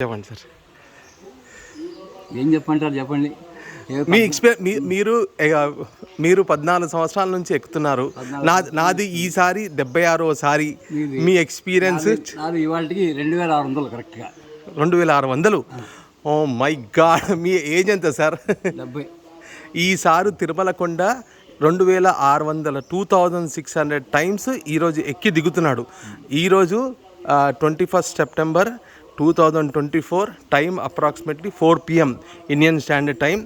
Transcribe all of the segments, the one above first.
చెప్పండి సార్. ఏం చెప్పంటారు చెప్పండి. మీ మీరు 14 సంవత్సరాల నుంచి ఎక్కుతున్నారు. నాది ఈసారి 76వసారి. మీ ఎక్స్పీరియన్స్ ఇవాళకి 2600 కరెక్ట్గా 2600. ఓ మై గాడ్, మీ ఏజ్ ఎంత సార్? 70. ఈసారి తిరుమల కొండ 2600 2600 టైమ్స్ ఈరోజు ఎక్కి దిగుతున్నాడు. ఈరోజు 21 September 2024, time approximately 4 PM Indian standard time.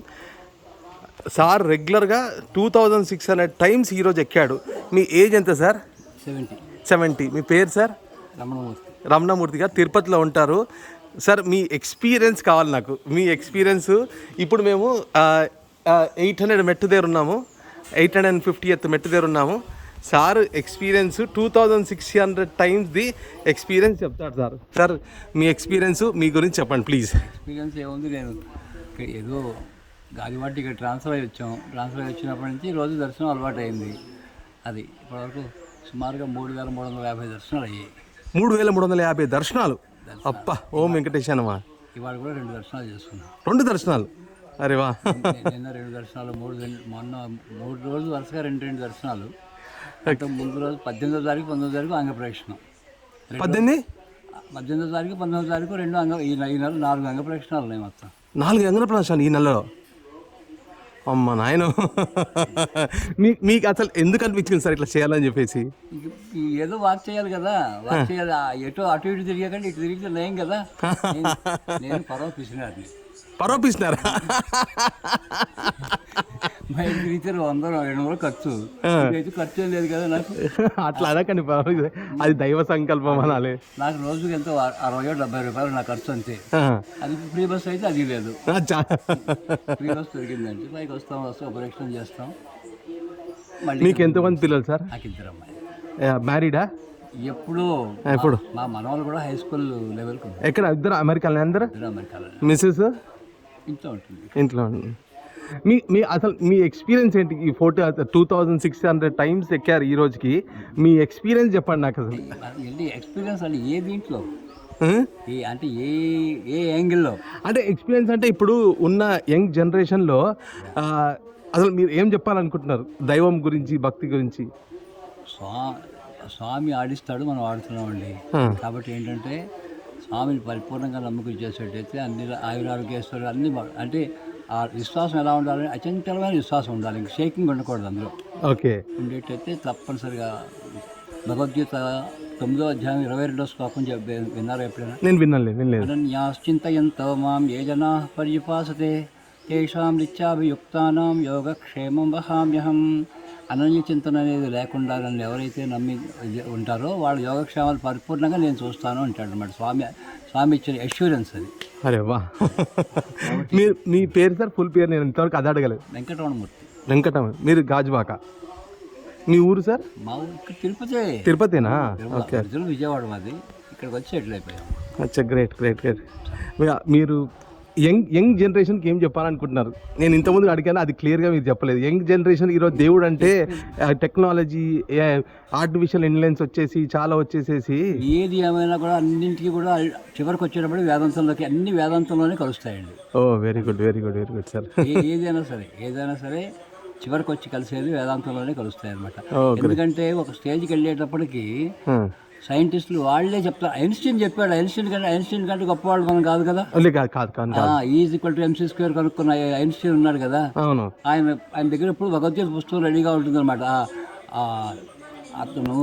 Sir రెగ్యులర్గా 2600 టైమ్స్ ఈరోజు ఎక్కాడు. మీ ఏజ్ ఎంత సార్? 70. మీ పేరు సార్? రమణమూర్తి గారు, తిరుపతిలో ఉంటారు. సార్ మీ ఎక్స్పీరియన్స్ కావాలి నాకు. మీ ఎక్స్పీరియన్స్. ఇప్పుడు మేము 800 మెట్టు దగ్గర ఉన్నాము, 850th మెట్టు దగ్గర ఉన్నాము. సార్ ఎక్స్పీరియన్స్ 2600 టైమ్స్ది ఎక్స్పీరియన్స్ చెప్తాడు సార్. సార్ మీ ఎక్స్పీరియన్స్, మీ గురించి చెప్పండి ప్లీజ్. ఎక్స్పీరియన్స్ ఏముంది, నేను ఏదో గాలివాటి ఇక్కడ ట్రాన్స్ఫర్ అయ్యి వచ్చాం. ట్రాన్స్ఫర్ అయ్యి వచ్చినప్పటి నుంచి రోజు దర్శనం అలవాటు అయింది. అది ఇప్పటివరకు సుమారుగా 3350 దర్శనాలు అయ్యాయి. 3350 దర్శనాలు. అప్ప ఓం వెంకటేశానమా. ఇవాళ కూడా 2 దర్శనాలు చేసుకున్నాం. 2 దర్శనాలు. అరే వా. నిన్న 2 దర్శనాలు, మొన్న 3 రోజులు వరుసగా 2 దర్శనాలు. అంటే ముందు రోజు 18వ తారీఖు 19వ తారీఖు అంగప్రదక్షిణం. 18వ తారీఖు 19వ తారీఖు 2 ఈ నెల 4 అంగప్రదక్షిణాలు ఉన్నాయి మొత్తం. 4 అంగప్రదక్షిణాలు ఈ నెలలో. అమ్మ నాయన. మీకు అసలు ఎందుకు అనిపించింది సార్ ఇట్లా చేయాలని చెప్పేసి? ఏదో వాక్ చేయాలి కదా, వాక్ చేయాలి. ఎటో అటు ఇటు తిరిగాకండి, ఇటు తిరిగితే లేం కదా. నేను పరోపిస్తున్నారా? బయట తిరిగితే 100-200 ఖర్చు. ఖర్చు ఏం లేదు కదా నాకు. అట్లా అనకండి, అది దైవ సంకల్పం అనాలి. నాకు రోజుకి ఎంతో 60-70 రూపాయలు నా ఖర్చు అంతే. అది ఫ్రీ బస్ అయితే అది లేదు. ఫ్రీ బస్ దొరికిందంటే పైకి వస్తాం ఉపరేక్షణ చేస్తాం. మళ్ళీ. మీకు ఎంతమంది పిల్లలు సార్? నాకు 2 అమ్మాయి. మ్యారీడా? ఎప్పుడు మా మనవాళ్ళు కూడా హై స్కూల్ లెవెల్కి. ఎక్కడ? 2 అమెరికాలో. అందరూ అమెరికాలో. మిస్సెస్ ఇంట్లో ఉంటుంది. ఇంట్లో ఉంటుంది. మీ అసలు మీ ఎక్స్పీరియన్స్ ఏంటి? ఈ 2600 టైమ్స్ ఎక్కారు ఈ రోజుకి. మీ ఎక్స్పీరియన్స్ చెప్పండి నాకు. అసలు ఎక్స్పీరియన్స్ అంటే ఏ దీంట్లో, అంటే ఏ యాంగిల్లో? అంటే ఎక్స్పీరియన్స్ అంటే ఇప్పుడు ఉన్న యంగ్ జనరేషన్లో అసలు మీరు ఏం చెప్పాలనుకుంటున్నారు దైవం గురించి, భక్తి గురించి? స్వామి ఆడిస్తాడు, మనం ఆడుతున్నామండి. కాబట్టి ఏంటంటే స్వామిని పరిపూర్ణంగా నమ్మకం చేసేటైతే అన్ని ఆయురారోగ్యేశ్వరులు అన్ని అంటే ఆ విశ్వాసం ఎలా ఉండాలని అచంచలమైన విశ్వాసం ఉండాలి. ఇంక షేకింగ్ ఉండకూడదు అందులో. ఓకే. ఉండేటైతే తప్పనిసరిగా భగవద్గీత 9వ అధ్యాయం 22వ శ్లోకం విన్నారా ఎప్పుడైనా? నేను వినలేదు. అనన్యాశ్చింతయంతో మాం ఏ జనాః పర్యుపాసతే తేషాం నిత్యాభియుక్తానాం యోగక్షేమం వహామ్యహం. అనన్య చింతన అనేది లేకుండా నన్ను ఎవరైతే నమ్మి ఉంటారో వాళ్ళ యోగక్షేమాలు పరిపూర్ణంగా నేను చూస్తాను అంటాడు అన్నమాట. స్వామి ఇచ్చిన అష్యూరెన్స్ అది. అరే వా. మీ పేరు సార్? ఫుల్ పేరు నేను ఇంతవరకు అది అడగలేదు. వెంకటరమణ. మీరు గాజువాక. మీ ఊరు సార్? మా ఊరు తిరుపతినా? ఓకే. విజయవాడ మాది. ఇక్కడికి వచ్చి సెటిల్ అయిపోయాం. అచ్చా, గ్రేట్. మీరు యంగ్ జనరేషన్కి ఏం చెప్పాలనుకుంటున్నారు? నేను ఇంతకుముందు అడిగాను, అది క్లియర్గా మీరు చెప్పలేదు. యంగ్ జనరేషన్ ఈరోజు దేవుడు అంటే టెక్నాలజీ, ఆర్టిఫిషియల్ ఇంటెలిజెన్స్ చాలా వచ్చేసేసి ఏది ఏమైనా కూడా అన్నింటికి కూడా చివరికి వచ్చేటప్పుడు వేదాంతంలోకి, అన్ని వేదాంతంలోనే కలుస్తాయండి. ఓ వెరీ గుడ్ సార్. ఏదైనా సరే చివరికి వచ్చి కలిసేది వేదాంతంలోనే కలుస్తాయి అనమాట. ఎందుకంటే ఒక స్టేజ్కి వెళ్ళేటప్పటికి సైంటిస్టులు వాళ్ళే చెప్తారు. ఐన్స్టీన్ చెప్పాడు. ఐన్స్టీన్ కంటే గొప్పవాళ్ళు మనం కాదు కదా. E=mc² కనుక్కున్న ఐన్స్టీన్ ఉన్నాడు కదా. ఆయన దగ్గర ఇప్పుడు భగవద్గీత పుస్తకం రెడీగా ఉంటుంది అనమాట. అతను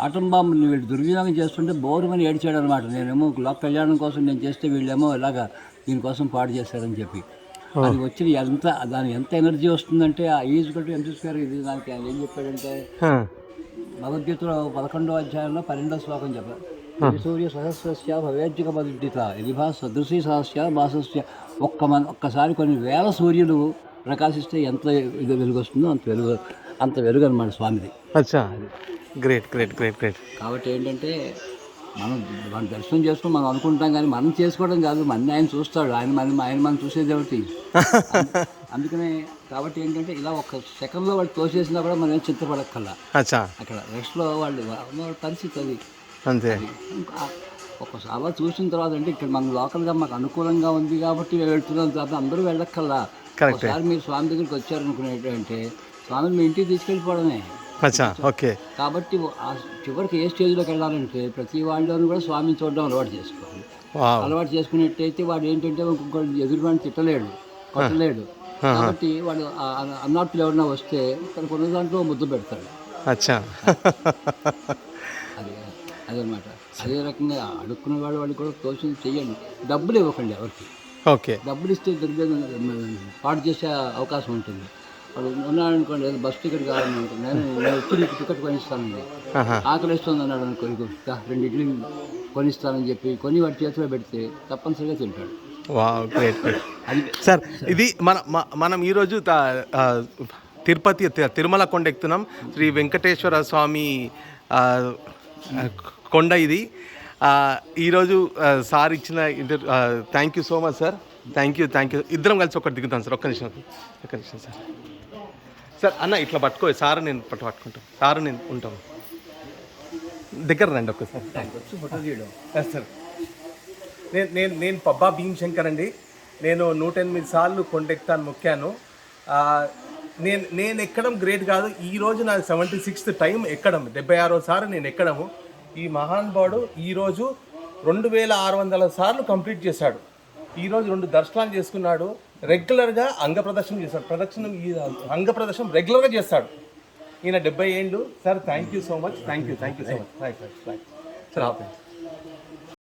ఆటం బాంబుని వీళ్ళు దుర్వినియోగం చేస్తుంటే బోరుమని ఏడ్చాడు అనమాట. నేనేమో లోక కళ్యాణం కోసం నేను చేస్తే వీళ్ళేమో ఇలాగా దీనికోసం పాడు చేశారని చెప్పి. అది వచ్చి దాని ఎంత ఎనర్జీ వస్తుందంటే ఆ E=mc². ఇది దానికి ఆయన ఏం చెప్పాడంటే భగవద్గీతలో 11వ అధ్యాయంలో 12వ శ్లోకం చెప్పారు. సూర్య సహస్రస్య భవేజ్జిక పదుడ్డిత ఇది సదృశీ సహస్య భాసస్య. ఒక్కసారి కొన్ని వేల సూర్యులు ప్రకాశిస్తే ఎంత వెలుగు వస్తుందో అంత వెలుగు అనమాట స్వామిది. అచ్చా, గ్రేట్. కాబట్టి ఏంటంటే మనం దర్శనం చేసుకుని మనం అనుకుంటాం, కానీ మనం చేసుకోవడం కాదు, మన ఆయన చూస్తాడు. ఆయన చూసేది ఒకటి. అందుకనే కాబట్టి ఏంటంటే ఇలా ఒక సెకండ్లో వాళ్ళు తోసేసినా కూడా మనం ఏం చింతపడక్కల్లా. అక్కడ రెస్ట్లో వాళ్ళ పరిస్థితి అది అంతే. ఒక్కసారి అలా చూసిన తర్వాత అంటే ఇక్కడ మనం లోకల్గా మాకు అనుకూలంగా ఉంది కాబట్టి మేము వెళ్తున్నాం తప్ప అందరూ వెళ్ళక్కల్లా. కరెక్టే. ఒకసారి మీరు స్వామి దగ్గరికి వచ్చారనుకునేటంటే స్వామిని మీ ఇంటికి తీసుకెళ్ళిపోవడమే. అచ్చా, ఓకే. కాబట్టి ఆ చివరికి ఏ స్టేజ్లోకి వెళ్ళాలంటే ప్రతి వాళ్ళని కూడా స్వామిని చూడడం అలవాటు చేసుకోవాలి. వావ్. అలవాటు చేసుకున్నట్టయితే వాడు ఏంటంటే ఇంకొకటి ఎదురువాడిని తిట్టలేడు, కొట్టలేడు. కాబట్టి వాడు అన్నార్తులు ఎవరైనా వస్తే తనకు ఉన్న దాంట్లో ముద్దు పెడతాడు. అచ్చా. అదే అదనమాట. అదే రకంగా అడుక్కునేవాడు వాడికి కూడా తోచింది చెయ్యండి. డబ్బులు ఇవ్వకండి ఎవరికి. ఓకే. డబ్బులు ఇస్తే పాడు చేసే అవకాశం ఉంటుంది. వాడు ఉన్నాడనుకోండి, ఏదో బస్ టికెట్ కావాలని ఉంటుంది, నేను వచ్చి నీకు టికెట్ కొనిస్తానండి, ఆకలిస్తుంది అన్నాడు అనుకో, 2 ఇడ్లీ కొనిస్తానని చెప్పి కొని వాడి చేతిలో పెడితే తప్పనిసరిగా తింటాడు. Wow, great. సార్, ఇది మనం ఈరోజు తిరుపతి తిరుమల కొండ ఎక్కుతున్నాం. శ్రీ వెంకటేశ్వర స్వామి కొండ ఇది. ఈరోజు సార్ ఇచ్చిన thank you so much sir. Thank you. ఇద్దరం కలిసి ఒకటి దిగుతాం సార్. ఒక్క నిమిషం సార్. సార్ అన్న ఇట్లా పట్టుకో, సార్ నేను పట్టుకుంటాం, సార్ నేను ఉంటాం. దగ్గర రండి ఒక్కసారి. ఫోటో తీయడం సార్, నేను పబ్బా భీమశంకర్ అండి. నేను 108 సార్లు కొండెక్తాను, మొక్కాను. నేను ఎక్కడం గ్రేట్ కాదు. ఈరోజు నా 76th టైం ఎక్కడం, 76వ సారి నేను ఎక్కడము. ఈ మహానుభావుడు ఈరోజు 2600 సార్లు కంప్లీట్ చేశాడు. ఈరోజు 2 దర్శనాలు చేసుకున్నాడు. రెగ్యులర్గా అంగ ప్రదర్శన చేశాడు. అంగ ప్రదర్శనం రెగ్యులర్గా చేస్తాడు. ఈయన 70 ఏళ్ళు. Sir thank you so much. Thank you so much. Right sir.